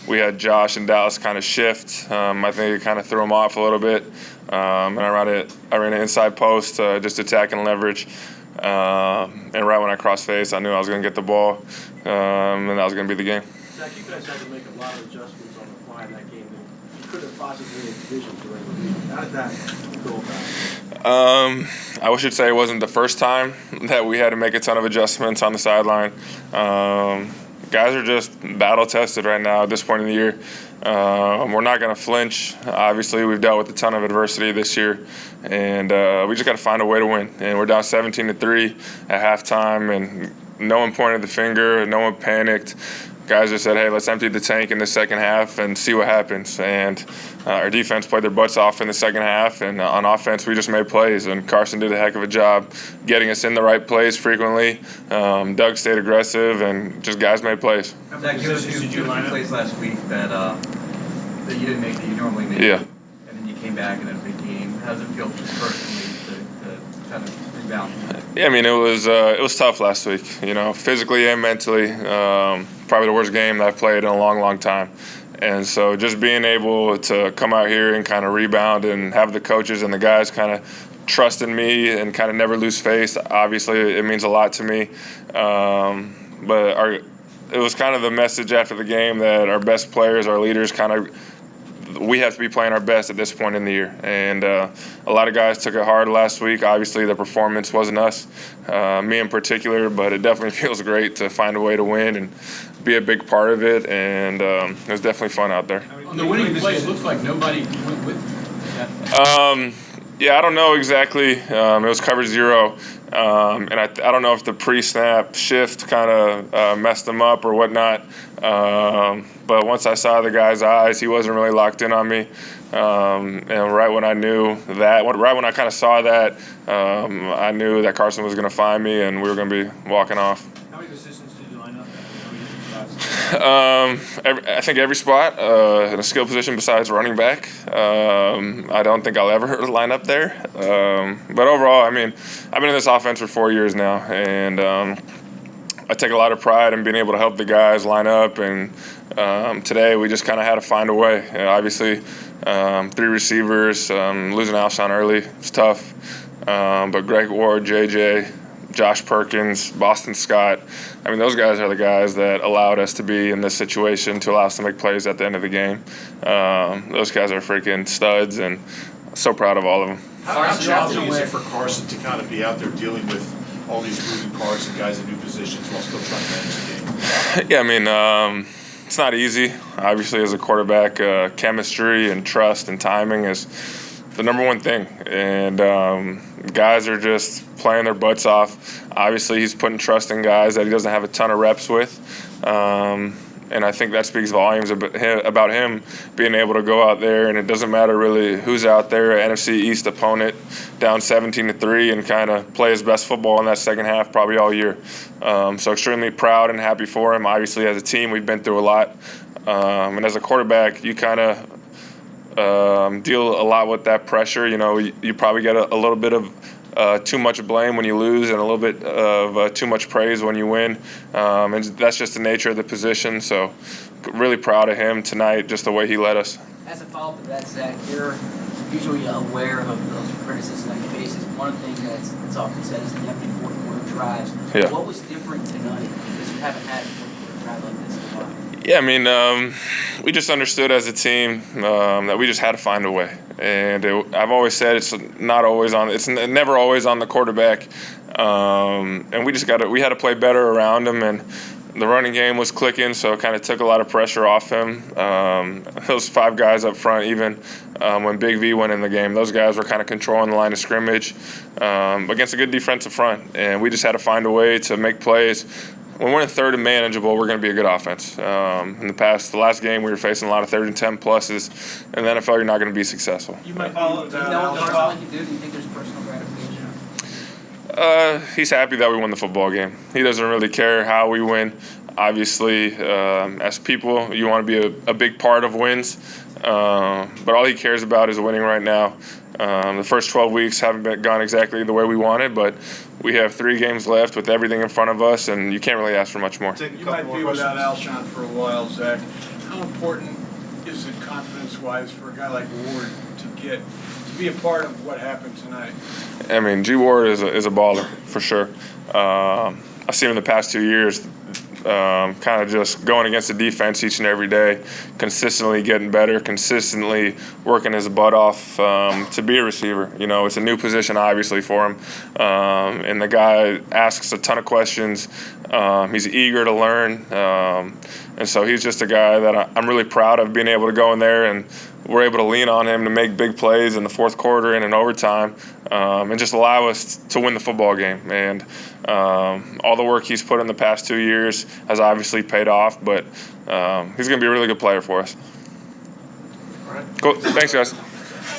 we had Josh and Dallas kind of shift. I think it kind of threw them off a little bit. And I ran an inside post, just attacking leverage. And right when I crossed face, I knew I was going to get the ball, and that was going to be the game. Zach, you guys had to make a lot of adjustments on the fly in that game that you couldn't have possibly envisioned during the week. How did that go about? I should say it wasn't the first time that we had to make a ton of adjustments on the sideline. Guys are just battle tested right now at this point in the year. We're not going to flinch. Obviously, we've dealt with a ton of adversity this year, and we just got to find a way to win. And we're down 17-3 at halftime, and no one pointed the finger, no one panicked. Guys just said, hey, let's empty the tank in the second half and see what happens. And our defense played their butts off in the second half, and on offense we just made plays. And Carson did a heck of a job getting us in the right plays frequently. Doug stayed aggressive, and just guys made plays. Zach, give us a few plays last week that you didn't make that you normally make. Yeah. And then you came back in a big game. How does it feel just personally to kind of rebound? Yeah, I mean, it was tough last week, physically and mentally. Probably the worst game that I've played in a long, long time. And so just being able to come out here and kind of rebound and have the coaches and the guys kind of trust in me and kind of never lose face, obviously it means a lot to me. But it was kind of the message after the game that our best players, our leaders, we have to be playing our best at this point in the year. And a lot of guys took it hard last week. Obviously, the performance wasn't us, me in particular, but it definitely feels great to find a way to win and be a big part of it. And it was definitely fun out there. On the winning play, it looks like nobody went with you. Yeah, I don't know exactly. It was cover zero. And I don't know if the pre-snap shift kind of messed him up or whatnot. But once I saw the guy's eyes, he wasn't really locked in on me. And right when I knew that, right when I kind of saw that, I knew that Carson was going to find me and we were going to be walking off. How many positions did you line up at? I think every spot in a skill position besides running back. I don't think I'll ever line up there. But overall, I mean, I've been in this offense for 4 years now, and I take a lot of pride in being able to help the guys line up. And today we just kind of had to find a way. Obviously, 3 receivers, losing Alshon early, it's tough. But Greg Ward, JJ, Josh Perkins, Boston Scott. I mean, those guys are the guys that allowed us to be in this situation to allow us to make plays at the end of the game. Those guys are freaking studs, and so proud of all of them. How challenging is it for Carson to kind of be out there dealing with all these moving parts and guys in new positions while still trying to manage the game? Yeah, I mean, it's not easy. Obviously, as a quarterback, chemistry and trust and timing is the number one thing. And guys are just playing their butts off. Obviously, he's putting trust in guys that he doesn't have a ton of reps with. And I think that speaks volumes about him being able to go out there, and it doesn't matter really who's out there, an NFC East opponent, down 17-3, and kind of play his best football in that second half probably all year. So extremely proud and happy for him. Obviously, as a team, we've been through a lot. And as a quarterback, you kind of deal a lot with that pressure. You probably get a little bit of too much blame when you lose and a little bit of too much praise when you win. And that's just the nature of the position. So really proud of him tonight, just the way he led us. As a follow-up to that, Zach, you're usually aware of the criticism that you face. One thing that's often said is the empty fourth-quarter drives. Yeah. What was different tonight? Because you haven't had a fourth-quarter drive like this in a while. Yeah, I mean, we just understood as a team that we just had to find a way. And I've always said it's never always on the quarterback. And we had to play better around him, and the running game was clicking, so it kind of took a lot of pressure off him. Those 5 guys up front, even when Big V went in the game, those guys were kind of controlling the line of scrimmage against a good defensive front. And we just had to find a way to make plays. When we're in third and manageable, we're going to be a good offense. In the last game, we were facing a lot of 3rd and 10 pluses. In the NFL, you're not going to be successful. You might follow Do you know what Carson like you do? Do you think there's personal gratification? He's happy that we won the football game. He doesn't really care how we win. Obviously, as people, you want to be a big part of wins. But all he cares about is winning right now. The first 12 weeks haven't gone exactly the way we wanted, but we have 3 games left with everything in front of us, and you can't really ask for much more. You might be without Alshon for a while, Zach. How important is it confidence-wise for a guy like Ward to be a part of what happened tonight? I mean, G Ward is a baller for sure. I've seen him the past 2 years, kind of just going against the defense each and every day, consistently getting better, consistently working his butt off to be a receiver. You know, it's a new position obviously for him, and the guy asks a ton of questions. He's eager to learn, and so he's just a guy that I'm really proud of being able to go in there, and we're able to lean on him to make big plays in the fourth quarter and in overtime, and just allow us to win the football game. And all the work he's put in the past 2 years has obviously paid off, but he's going to be a really good player for us. All right. Cool. Thanks, guys.